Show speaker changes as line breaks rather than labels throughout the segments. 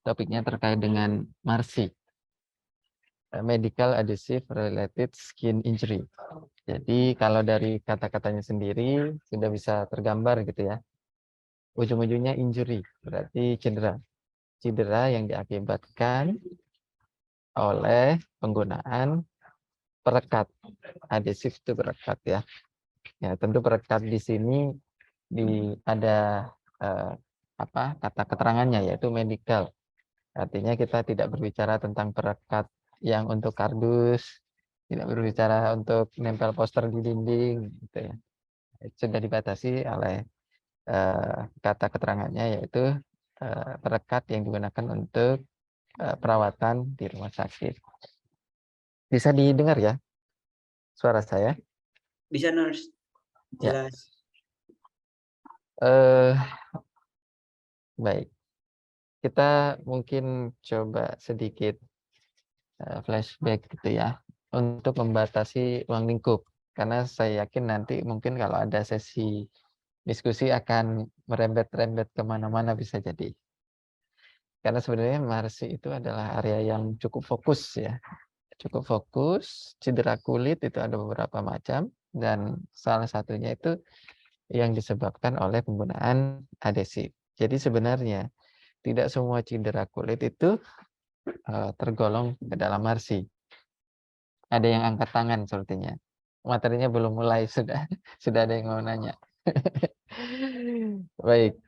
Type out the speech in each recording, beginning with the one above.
Topiknya terkait dengan MARSI, Medical Adhesive Related Skin Injury. Jadi kalau dari kata-katanya sendiri sudah bisa tergambar gitu ya. Ujung-ujungnya injury, berarti cedera. Cedera yang diakibatkan oleh penggunaan perekat. Adhesif itu perekat ya. Ya, tentu perekat di sini ada kata keterangannya yaitu medical. Artinya kita tidak berbicara tentang perekat yang untuk kardus, tidak berbicara untuk nempel poster di dinding gitu ya. Sudah dibatasi oleh kata keterangannya yaitu perekat yang digunakan untuk perawatan di rumah sakit. Bisa didengar ya suara saya?
Bisa, Nurse.
Ya.
Jelas.
Baik. Kita mungkin coba sedikit flashback gitu ya untuk membatasi ruang lingkup. Karena saya yakin nanti mungkin kalau ada sesi diskusi akan merembet-rembet kemana-mana bisa jadi. Karena sebenarnya MARSI itu adalah area yang cukup fokus ya. Cukup fokus, cedera kulit itu ada beberapa macam, dan salah satunya itu yang disebabkan oleh penggunaan adhesif. Jadi sebenarnya tidak semua cedera kulit itu tergolong ke dalam MARSI. Ada yang angkat tangan sepertinya. Materinya belum mulai, sudah ada yang mau nanya. Baik,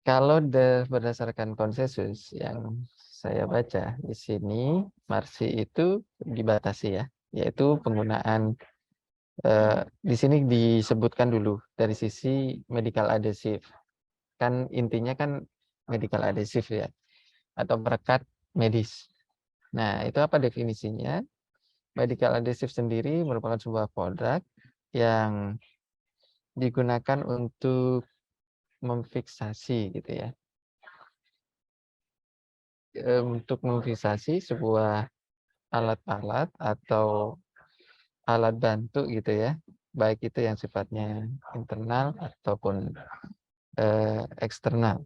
kalau berdasarkan konsensus yang saya baca di sini, MARSI itu dibatasi ya, yaitu penggunaan di sini disebutkan dulu dari sisi medical adhesive. Kan intinya kan medical adhesive ya, atau perekat medis. Nah, itu apa definisinya? Medical adhesive sendiri merupakan sebuah produk yang digunakan untuk memfiksasi gitu ya. Untuk memfiksasi sebuah alat-alat atau alat bantu gitu ya. Baik itu yang sifatnya internal ataupun eksternal.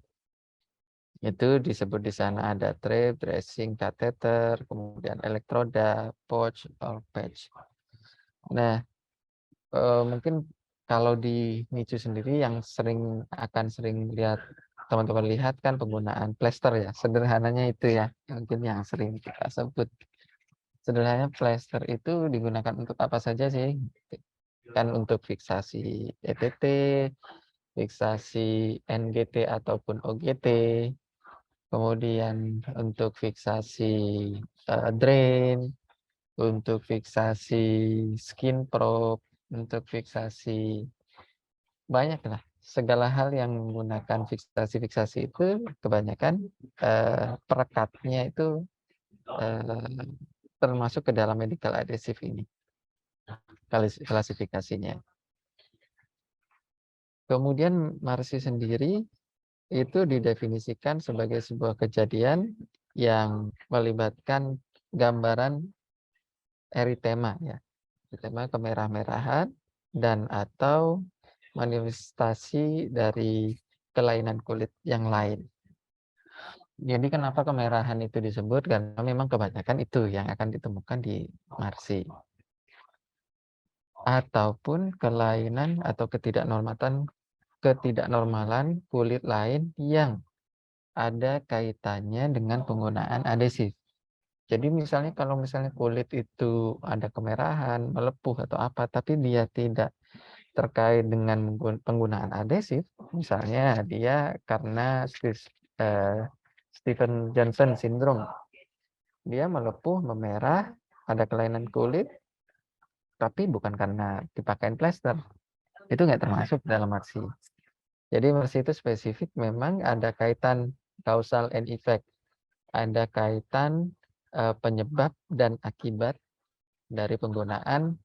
Itu disebut di sana ada trap, dressing, catheter, kemudian elektroda, pouch, or patch. Nah, mungkin kalau di NICU sendiri yang akan sering lihat teman-teman lihat kan penggunaan plester ya, sederhananya itu ya, mungkin yang sering kita sebut. Sederhananya plester itu digunakan untuk apa saja sih? Kan untuk fiksasi ETT, fiksasi NGT ataupun OGT, kemudian untuk fiksasi drain, untuk fiksasi skin probe, untuk fiksasi banyak lah. Segala hal yang menggunakan fiksasi-fiksasi itu kebanyakan perekatnya itu termasuk ke dalam medical adhesive ini klasifikasinya. Kemudian MARSI sendiri itu didefinisikan sebagai sebuah kejadian yang melibatkan gambaran eritema ya. Eritema kemerah-merahan dan atau manifestasi dari kelainan kulit yang lain. Jadi kenapa kemerahan itu disebut? Karena memang kebanyakan itu yang akan ditemukan di MARSI. Ataupun kelainan atau ketidaknormalan kulit lain yang ada kaitannya dengan penggunaan adhesif. Jadi misalnya kalau misalnya kulit itu ada kemerahan, melepuh atau apa, tapi dia tidak terkait dengan penggunaan adhesif, misalnya dia karena Steven Johnson syndrome, dia melepuh, memerah, ada kelainan kulit, tapi bukan karena dipakai plester, itu nggak termasuk dalam MARSI. Jadi MARSI itu spesifik, memang ada kaitan causal and effect, ada kaitan penyebab dan akibat dari penggunaan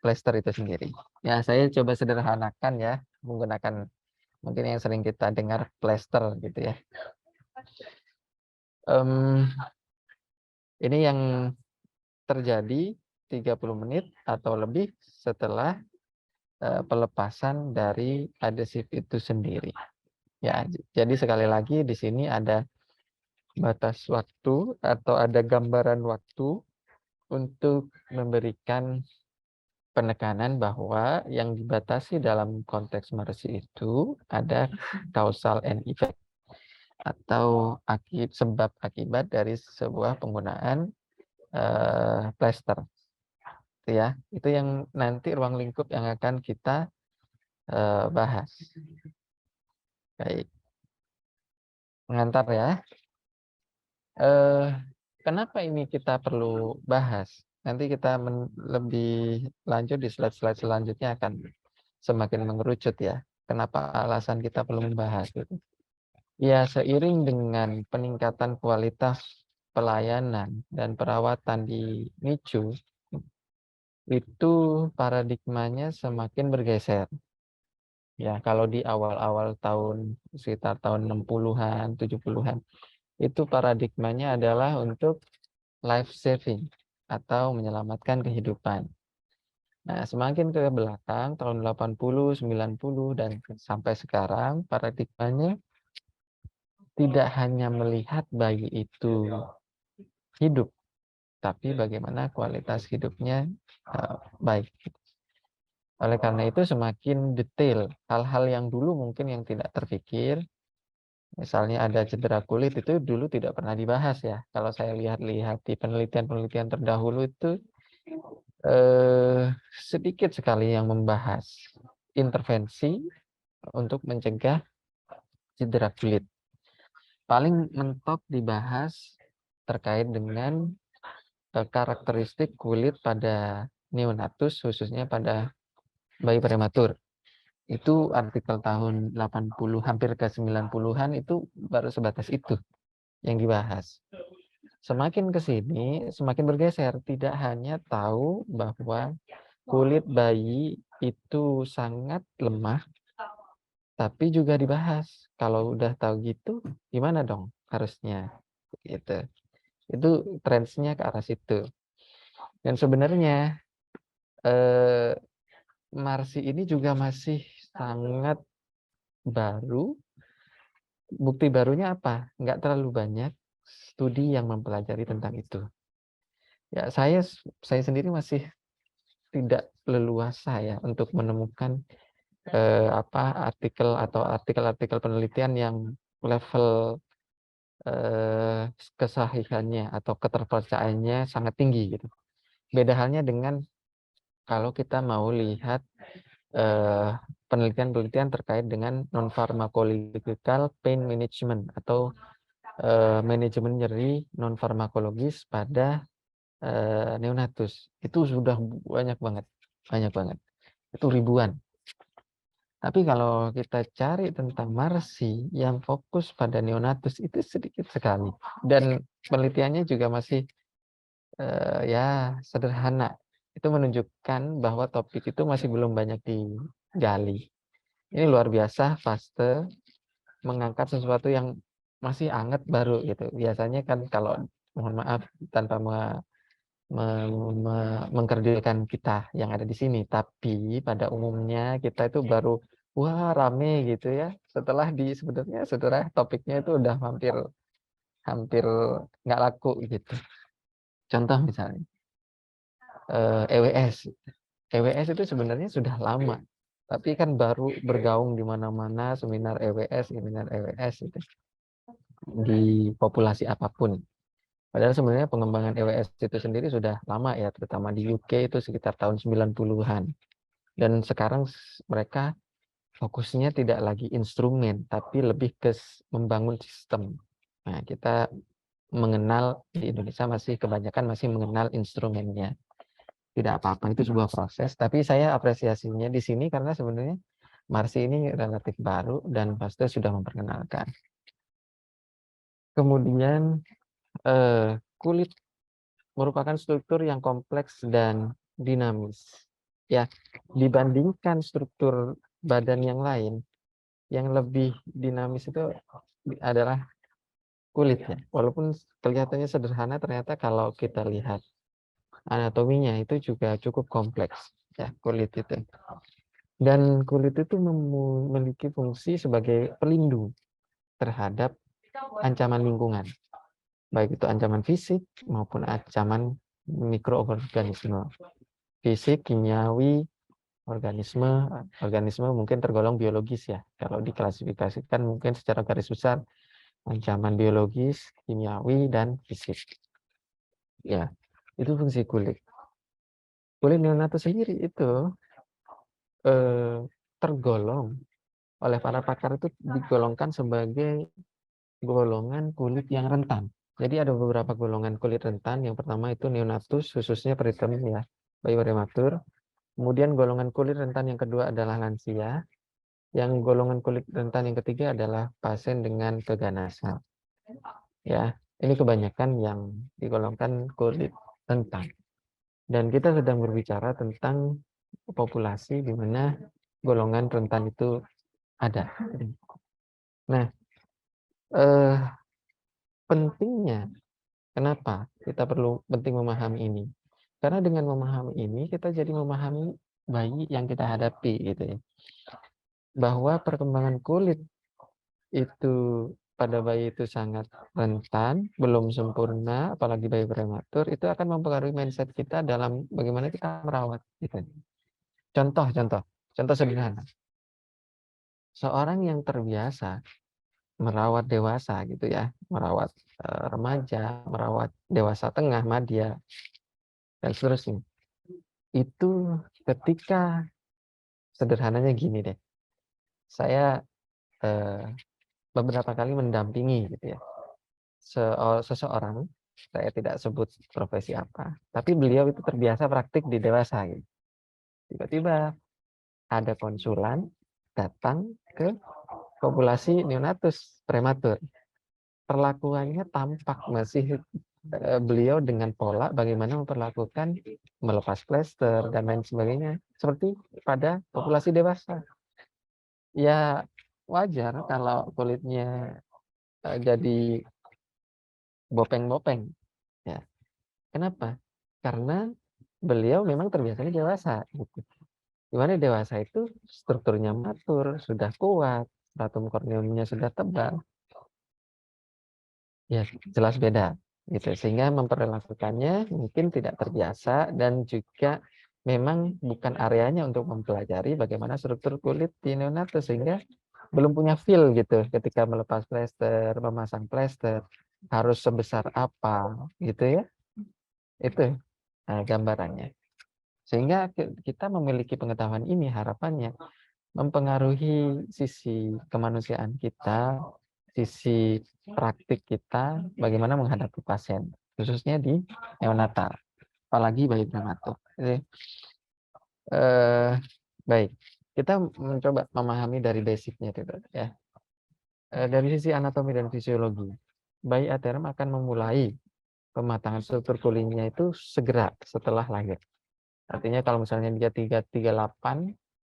plester itu sendiri. Ya, saya coba sederhanakan ya, menggunakan mungkin yang sering kita dengar plester gitu ya. Ini yang terjadi 30 menit atau lebih setelah pelepasan dari adhesif itu sendiri. Ya, jadi sekali lagi di sini ada batas waktu atau ada gambaran waktu untuk memberikan penekanan bahwa yang dibatasi dalam konteks Marsi itu ada causal and effect atau sebab akibat dari sebuah penggunaan plaster, ya. Itu yang nanti ruang lingkup yang akan kita bahas. Baik, pengantar ya. Kenapa ini kita perlu bahas? Nanti kita lebih lanjut di slide-slide selanjutnya akan semakin mengerucut ya. Kenapa alasan kita perlu membahas itu? Ya, seiring dengan peningkatan kualitas pelayanan dan perawatan di NICU, itu paradigmanya semakin bergeser. Ya, kalau di awal-awal tahun sekitar tahun 60-an, 70-an, itu paradigmanya adalah untuk life saving atau menyelamatkan kehidupan. Nah, semakin ke belakang tahun 80, 90 dan sampai sekarang paradigmanya tidak hanya melihat bayi itu hidup, tapi bagaimana kualitas hidupnya baik. Oleh karena itu semakin detail hal-hal yang dulu mungkin yang tidak terpikir, misalnya ada cedera kulit itu dulu tidak pernah dibahas ya. Kalau saya lihat-lihat di penelitian-penelitian terdahulu itu sedikit sekali yang membahas intervensi untuk mencegah cedera kulit. Paling mentok dibahas terkait dengan karakteristik kulit pada neonatus, khususnya pada bayi prematur. Itu artikel tahun 80, hampir ke 90-an itu baru sebatas itu yang dibahas. Semakin ke sini, semakin bergeser. Tidak hanya tahu bahwa kulit bayi itu sangat lemah, tapi juga dibahas. Kalau udah tahu gitu, gimana dong harusnya? Gitu. Itu trendsnya ke arah situ. Dan sebenarnya Marsi ini juga masih sangat baru. Bukti barunya apa? Nggak terlalu banyak studi yang mempelajari tentang itu. Ya, saya sendiri masih tidak leluasa ya untuk menemukan artikel-artikel penelitian yang level kesahihannya atau keterpercayaannya sangat tinggi gitu. Beda halnya dengan kalau kita mau lihat penelitian-penelitian terkait dengan non pharmacological pain management atau manajemen nyeri non farmakologis pada neonatus. Itu sudah banyak banget, itu ribuan. Tapi kalau kita cari tentang Marsi yang fokus pada neonatus itu sedikit sekali, dan penelitiannya juga masih ya sederhana. Itu menunjukkan bahwa topik itu masih belum banyak digali. Ini luar biasa fase mengangkat sesuatu yang masih hangat baru gitu. Biasanya kan kalau mohon maaf tanpa mengkerdilkan kita yang ada di sini, tapi pada umumnya kita itu baru wah rame gitu ya. Setelah sebenarnya topiknya itu udah hampir nggak laku gitu. Contoh misalnya EWS. EWS itu sebenarnya sudah lama, tapi kan baru bergaung di mana-mana seminar EWS itu di populasi apapun. Padahal sebenarnya pengembangan EWS itu sendiri sudah lama ya, terutama di UK itu sekitar tahun 90-an. Dan sekarang mereka fokusnya tidak lagi instrumen, tapi lebih ke membangun sistem. Nah, kita mengenal di Indonesia kebanyakan masih mengenal instrumennya. Tidak apa-apa, itu sebuah proses. Tapi saya apresiasinya di sini karena sebenarnya Marsi ini relatif baru dan pasti sudah memperkenalkan. Kemudian kulit merupakan struktur yang kompleks dan dinamis. Ya, dibandingkan struktur badan yang lain, yang lebih dinamis itu adalah kulitnya. Walaupun kelihatannya sederhana, ternyata kalau kita lihat anatominya itu juga cukup kompleks ya kulit itu. Dan kulit itu memiliki fungsi sebagai pelindung terhadap ancaman lingkungan. baik itu ancaman fisik maupun ancaman mikroorganisme. Fisik, kimiawi, organisme mungkin tergolong biologis ya. Kalau diklasifikasikan mungkin secara garis besar ancaman biologis, kimiawi, dan fisik. Ya, itu fungsi kulit. Kulit neonatus sendiri itu tergolong oleh para pakar itu digolongkan sebagai golongan kulit yang rentan. Jadi ada beberapa golongan kulit rentan. Yang pertama itu neonatus, khususnya preterm ya, bayi prematur. Kemudian golongan kulit rentan yang kedua adalah lansia. Yang golongan kulit rentan yang ketiga adalah pasien dengan keganasan. Ya, ini kebanyakan yang digolongkan kulit rentan. Dan kita sedang berbicara tentang populasi di mana golongan rentan itu ada. Nah, pentingnya kenapa kita penting memahami ini? Karena dengan memahami ini kita jadi memahami bayi yang kita hadapi gitu ya. Bahwa perkembangan kulit itu pada bayi itu sangat rentan, belum sempurna, apalagi bayi prematur, itu akan mempengaruhi mindset kita dalam bagaimana kita merawat gitu. Contoh sederhana. Seorang yang terbiasa merawat dewasa gitu ya, merawat remaja, merawat dewasa tengah, madya, dan seterusnya. Itu ketika sederhananya gini deh, saya beberapa kali mendampingi gitu ya, seseorang, saya tidak sebut profesi apa, tapi beliau itu terbiasa praktik di dewasa gitu. Tiba-tiba ada konsulan datang ke populasi neonatus prematur. Perlakuannya tampak masih beliau dengan pola bagaimana memperlakukan melepas plester dan lain sebagainya seperti pada populasi dewasa. Ya wajar kalau kulitnya jadi bopeng-bopeng ya. Kenapa? Karena beliau memang terbiasanya dewasa gitu. Dimana dewasa itu strukturnya matur, sudah kuat, stratum corneumnya sudah tebal. Ya, jelas beda gitu. Sehingga memperlakukannya mungkin tidak terbiasa dan juga memang bukan areanya untuk mempelajari bagaimana struktur kulit di neonatus, sehingga belum punya feel gitu ketika melepas plester, memasang plester harus sebesar apa gitu ya. Itu gambarannya. Sehingga kita memiliki pengetahuan ini harapannya mempengaruhi sisi kemanusiaan kita, sisi praktik kita, bagaimana menghadapi pasien, khususnya di neonatal, apalagi bayi prematur. Jadi, baik, kita mencoba memahami dari basicnya itu ya. Dari sisi anatomi dan fisiologi, bayi aterm akan memulai pematangan struktur kulitnya itu segera setelah lahir. Artinya kalau misalnya dia 38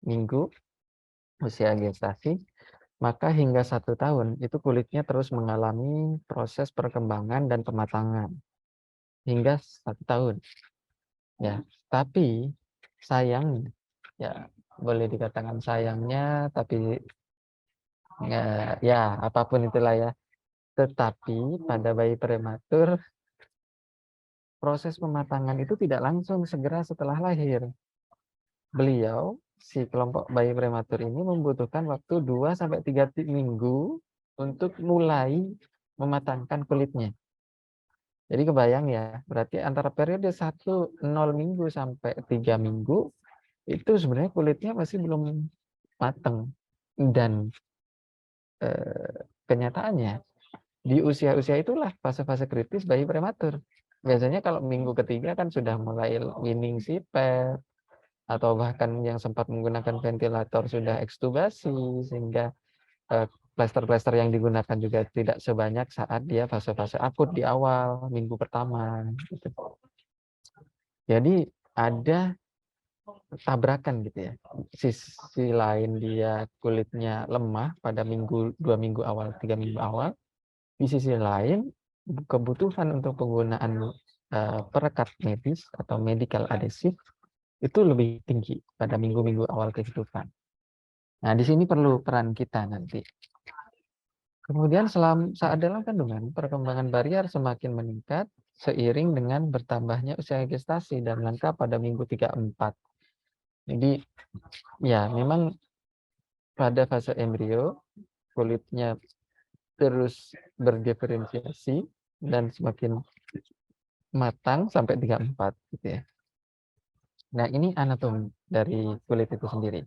minggu usia gestasi, maka hingga 1 tahun itu kulitnya terus mengalami proses perkembangan dan pematangan hingga 1 tahun. Ya, tapi sayang, ya boleh dikatakan sayangnya, tapi ya apapun itulah ya. Tetapi pada bayi prematur proses pematangan itu tidak langsung segera setelah lahir. Beliau, si kelompok bayi prematur ini membutuhkan waktu 2-3 minggu untuk mulai mematangkan kulitnya. Jadi kebayang ya, berarti antara periode 0 minggu sampai 3 minggu, itu sebenarnya kulitnya masih belum matang. Dan kenyataannya, di usia-usia itulah fase-fase kritis bayi prematur. Biasanya kalau minggu ketiga kan sudah mulai winning sipet, atau bahkan yang sempat menggunakan ventilator sudah ekstubasi, sehingga plester-plester yang digunakan juga tidak sebanyak saat dia fase-fase akut di awal minggu pertama gitu. Jadi ada tabrakan gitu ya. Sisi lain dia kulitnya lemah pada 2 minggu awal, 3 minggu awal. Di sisi lain kebutuhan untuk penggunaan perekat medis atau medical adhesive itu lebih tinggi pada minggu-minggu awal kehidupan. Nah, di sini perlu peran kita nanti. Kemudian saat dalam kandungan, perkembangan barier semakin meningkat seiring dengan bertambahnya usia gestasi dan lengkap pada minggu 3-4. Jadi ya memang pada fase embrio kulitnya terus berdiferensiasi dan semakin matang sampai 3-4 gitu ya. Nah, ini anatomi dari kulit itu sendiri.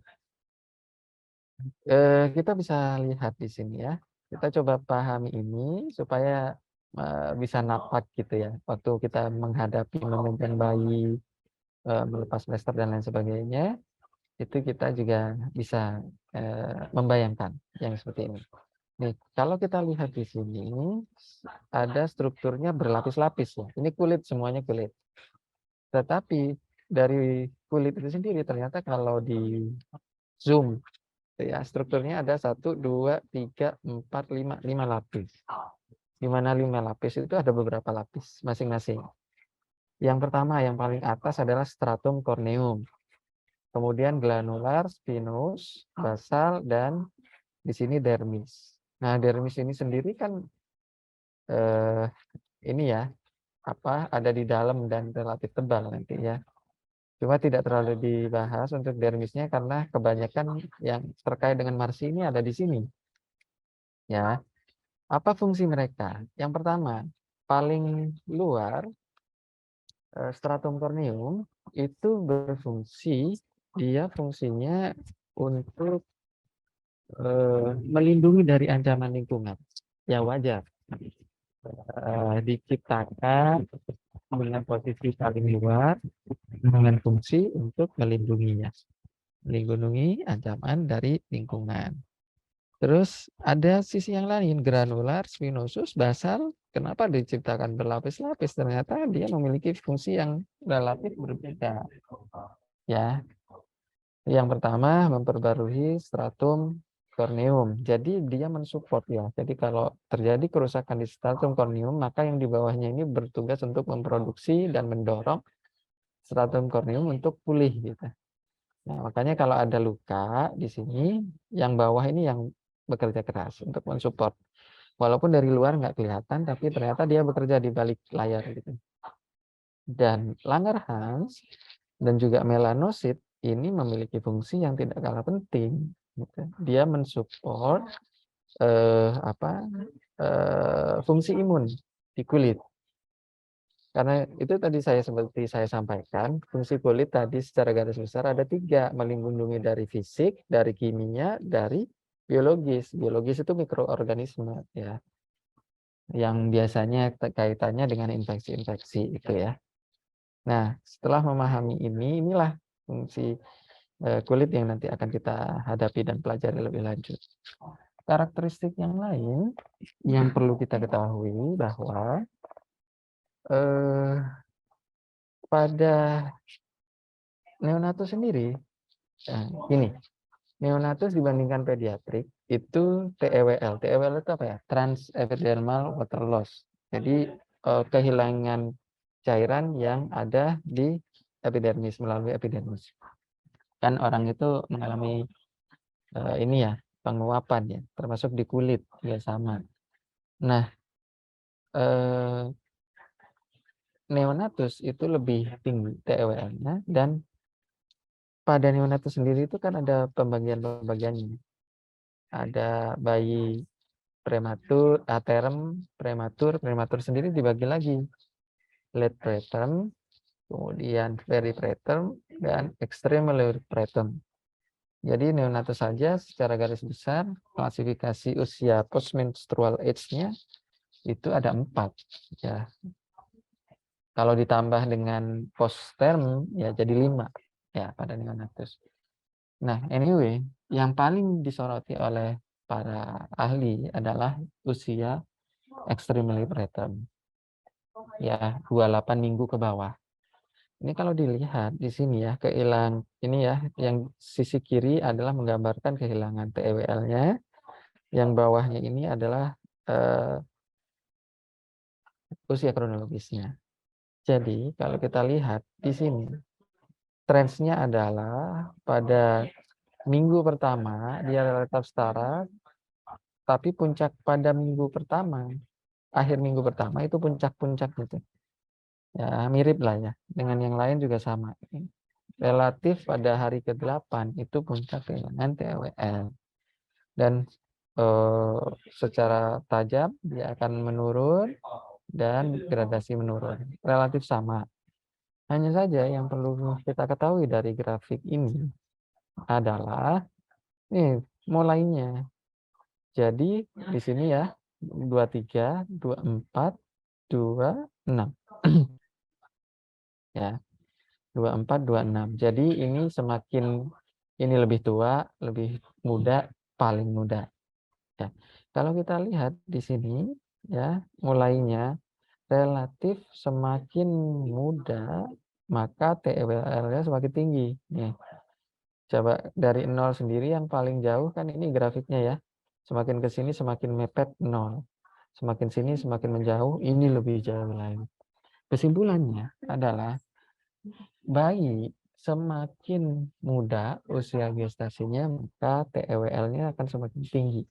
Kita bisa lihat di sini ya. Kita coba pahami ini supaya bisa napak gitu ya. Waktu kita menghadapi memegang bayi, melepas plester dan lain sebagainya, itu kita juga bisa membayangkan yang seperti ini. Nih, kalau kita lihat di sini ada strukturnya berlapis-lapis ya. Ini kulit, semuanya kulit. Tetapi dari kulit itu sendiri ternyata kalau di zoom ya, strukturnya ada 1, 2, 3, 4, 5 lapis. Di mana 5 lapis itu ada beberapa lapis masing-masing. Yang pertama, yang paling atas adalah stratum corneum. Kemudian granular, spinous, basal, dan di sini dermis. Nah, dermis ini sendiri kan ini ya, ada di dalam dan relatif tebal nanti ya. Cuma tidak terlalu dibahas untuk dermisnya karena kebanyakan yang terkait dengan marsi ini ada di sini. Ya, apa fungsi mereka? Yang pertama, paling luar stratum corneum itu berfungsi, dia fungsinya untuk melindungi dari ancaman lingkungan. Ya wajar. Diciptakan dengan posisi paling luar dengan fungsi untuk melindunginya, melindungi ancaman dari lingkungan. Terus ada sisi yang lain, granular, spinosus, basal. Kenapa diciptakan berlapis-lapis? Ternyata dia memiliki fungsi yang relatif berbeda. Ya, yang pertama memperbarui stratum corneum. Jadi dia mensupport ya. Jadi kalau terjadi kerusakan di stratum corneum, maka yang di bawahnya ini bertugas untuk memproduksi dan mendorong stratum corneum untuk pulih gitu. Nah, makanya kalau ada luka di sini, yang bawah ini yang bekerja keras untuk mensupport. Walaupun dari luar nggak kelihatan, tapi ternyata dia bekerja di balik layar gitu. Dan Langerhans dan juga melanosit ini memiliki fungsi yang tidak kalah penting. Gitu. Dia mensupport fungsi imun di kulit. Karena itu tadi seperti saya sampaikan, fungsi kulit tadi secara garis besar ada 3, melindungi dari fisik, dari kimia, dari biologis. Biologis itu mikroorganisme ya, yang biasanya kaitannya dengan infeksi-infeksi itu ya. Nah, setelah memahami ini, inilah fungsi kulit yang nanti akan kita hadapi dan pelajari lebih lanjut. Karakteristik yang lain yang perlu kita ketahui bahwa pada neonatus sendiri, ini neonatus dibandingkan pediatrik itu TEWL. TEWL itu apa ya? Transepidermal water loss. Jadi kehilangan cairan yang ada di epidermis melalui epidermis. Kan orang itu mengalami ini ya, penguapan ya, termasuk di kulit ya sama. Nah, neonatus itu lebih tinggi TEWL-nya, dan pada neonatus sendiri itu kan ada pembagian-pembagiannya. Ada bayi prematur, aterem, prematur sendiri dibagi lagi. Late preterm, kemudian very preterm, dan extremely preterm. Jadi neonatus saja secara garis besar klasifikasi usia postmenstrual age-nya itu ada 4 ya. Kalau ditambah dengan postterm ya jadi 5 ya pada neonatus. Nah, anyway, yang paling disoroti oleh para ahli adalah usia extremely preterm. Ya, 28 minggu ke bawah. Ini kalau dilihat di sini ya, ini ya, yang sisi kiri adalah menggambarkan kehilangan TEWL-nya, yang bawahnya ini adalah usia kronologisnya. Jadi, kalau kita lihat di sini, trennya adalah pada minggu pertama dia relatif setara, Tapi puncak pada minggu pertama, akhir minggu pertama itu puncak-puncak gitu. Ya, mirip lah ya. Dengan yang lain juga sama. Relatif pada hari ke-8 itu puncak kehilangan TWL. Dan secara tajam dia akan menurun dan gradasi menurun. Relatif sama. Hanya saja yang perlu kita ketahui dari grafik ini adalah mulainya. Jadi di sini ya 23, 24, 26. Ya, 24, 26. Jadi ini semakin ini lebih tua, lebih muda, paling muda. Ya. Kalau kita lihat di sini ya, mulainya relatif semakin muda, maka TWL-nya semakin tinggi. Nih. Coba dari 0 sendiri yang paling jauh kan ini grafiknya ya. Semakin ke sini semakin mepet 0. Semakin sini semakin menjauh, ini lebih jauh lagi. Kesimpulannya adalah bayi semakin muda usia gestasinya, maka TWL-nya akan semakin tinggi.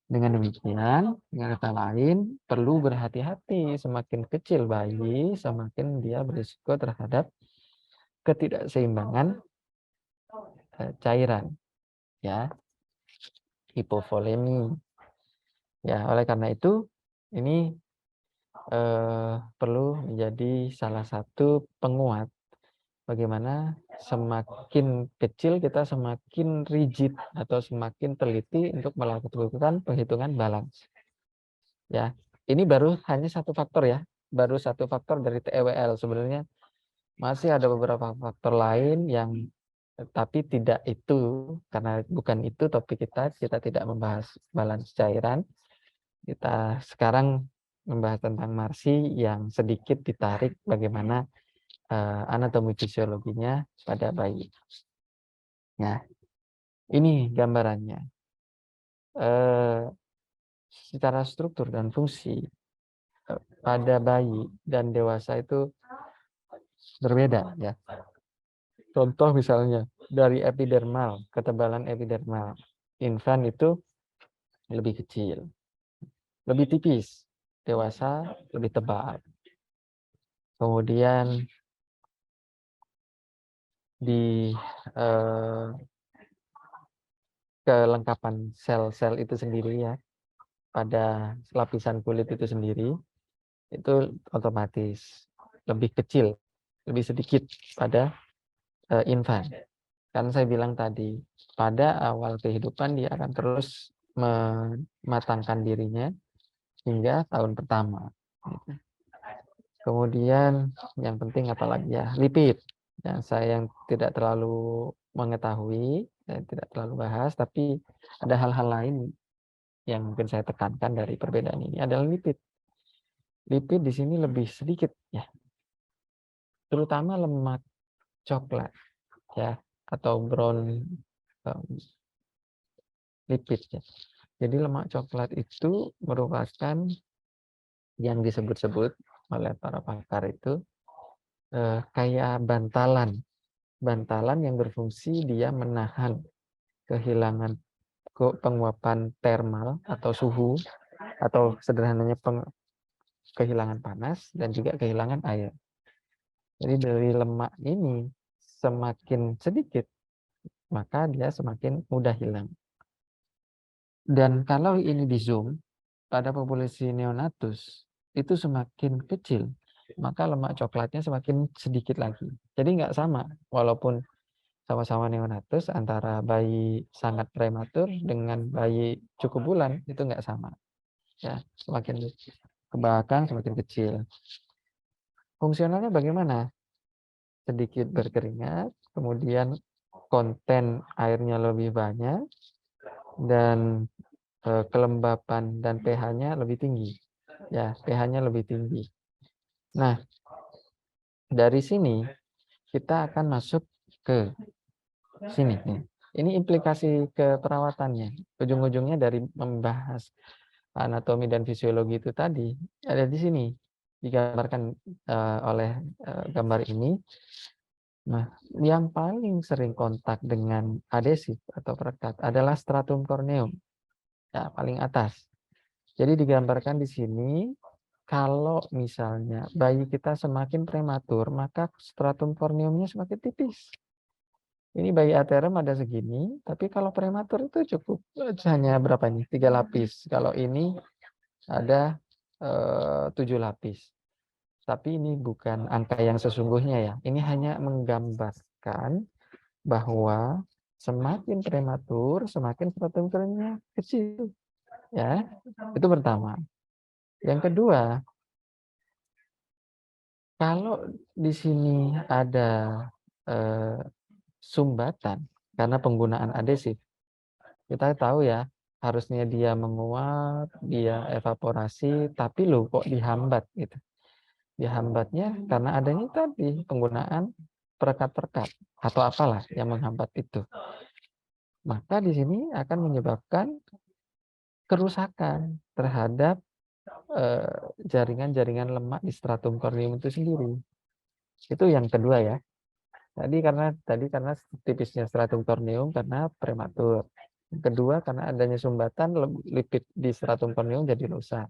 Dengan demikian, dengan kata lain, perlu berhati-hati. Semakin kecil bayi, semakin dia berisiko terhadap ketidakseimbangan cairan, ya, hipovolemi. Ya, oleh karena itu, ini perlu menjadi salah satu penguat bagaimana semakin kecil kita semakin rigid atau semakin teliti untuk melakukan penghitungan balance. Ya, ini baru hanya satu faktor ya, baru satu faktor dari TWL. Sebenarnya masih ada beberapa faktor lain yang tapi tidak itu, karena bukan itu topik kita tidak membahas balance cairan. Kita sekarang membahas tentang Marsi yang sedikit ditarik bagaimana anatomi fisiologinya pada bayi. Nah, ini gambarannya. Secara struktur dan fungsi pada bayi dan dewasa itu berbeda ya. Contoh misalnya dari epidermal, ketebalan epidermal. Infan itu lebih kecil, lebih tipis. Dewasa lebih tebal. Kemudian di kelengkapan sel-sel itu sendiri ya, pada lapisan kulit itu sendiri, itu otomatis lebih kecil, lebih sedikit pada infan. Kan saya bilang tadi, pada awal kehidupan dia akan terus mematangkan dirinya hingga tahun pertama. Kemudian yang penting apalagi ya, lipid. Yang saya tidak terlalu mengetahui, saya tidak terlalu bahas, tapi ada hal-hal lain yang mungkin saya tekankan dari perbedaan ini adalah lipid. Lipid di sini lebih sedikit ya, terutama lemak coklat ya, atau brown lipid ya. Jadi lemak coklat itu merupakan yang disebut-sebut oleh para pakar itu kayak bantalan yang berfungsi dia menahan kehilangan penguapan termal atau suhu, atau sederhananya kehilangan panas dan juga kehilangan air. Jadi dari lemak ini semakin sedikit, maka dia semakin mudah hilang. Dan kalau ini di zoom pada populasi neonatus itu semakin kecil, maka lemak coklatnya semakin sedikit lagi. Jadi nggak sama, walaupun sama-sama neonatus, antara bayi sangat prematur dengan bayi cukup bulan itu nggak sama. Ya, semakin ke belakang semakin kecil. Fungsionalnya bagaimana? Sedikit berkeringat, kemudian konten airnya lebih banyak, dan kelembapan dan pH-nya lebih tinggi. Ya, pH-nya lebih tinggi. Nah, dari sini kita akan masuk ke sini. Ini implikasi ke perawatannya. Ujung-ujungnya dari membahas anatomi dan fisiologi itu tadi ada di sini digambarkan oleh gambar ini. Nah, yang paling sering kontak dengan adesif atau perekat adalah stratum corneum. ya, paling atas. Jadi digambarkan di sini, kalau misalnya bayi kita semakin prematur, maka stratum corneumnya semakin tipis. Ini bayi aterem ada segini, tapi kalau prematur itu cukup hanya berapa nih? 3 lapis. Kalau ini ada 7 lapis. Tapi ini bukan angka yang sesungguhnya ya. Ini hanya menggambarkan bahwa semakin prematur, semakin stratum corneumnya kecil. Ya, itu pertama. Yang kedua, kalau di sini ada sumbatan karena penggunaan adesif, kita tahu ya, harusnya dia menguap, dia evaporasi, tapi loh kok dihambat gitu. Dihambatnya karena adanya tadi penggunaan perekat-perekat atau apalah yang menghambat itu. Maka di sini akan menyebabkan kerusakan terhadap jaringan-jaringan lemak di stratum corneum itu sendiri. Itu yang kedua ya. Tadi karena tipisnya stratum corneum karena prematur. Yang kedua karena adanya sumbatan lipid di stratum corneum jadi rusak.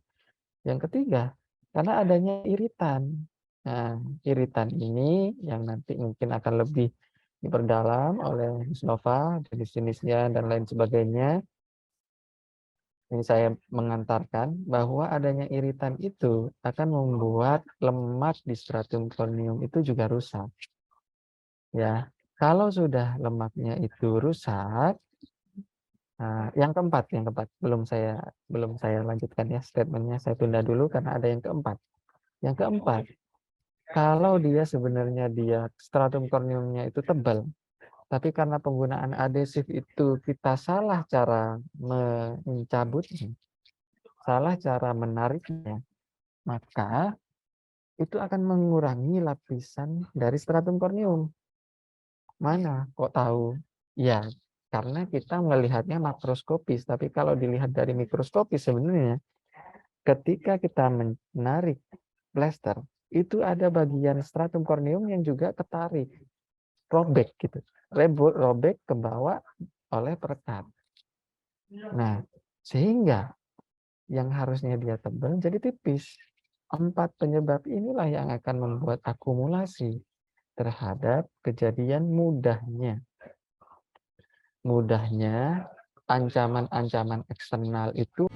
Yang ketiga karena adanya iritan. Nah, iritan ini yang nanti mungkin akan lebih diperdalam oleh Nova, jenis-jenisnya dan lain sebagainya. Ini saya mengantarkan bahwa adanya iritan itu akan membuat lemak di stratum corneum itu juga rusak. Ya, kalau sudah lemaknya itu rusak, nah, yang keempat belum saya lanjutkan ya statementnya, saya tunda dulu karena ada yang keempat. Yang keempat, kalau dia sebenarnya stratum corneumnya itu tebal, tapi karena penggunaan adesif itu kita salah cara mencabutnya, salah cara menariknya, maka itu akan mengurangi lapisan dari stratum corneum. Mana? Kok tahu? Ya, karena kita melihatnya makroskopis, tapi kalau dilihat dari mikroskopis sebenarnya ketika kita menarik plester, itu ada bagian stratum corneum yang juga ketarik, robek gitu. Robek ke bawah oleh perekat. Nah, sehingga yang harusnya dia tebal jadi tipis. 4 penyebab inilah yang akan membuat akumulasi terhadap kejadian mudahnya ancaman-ancaman eksternal itu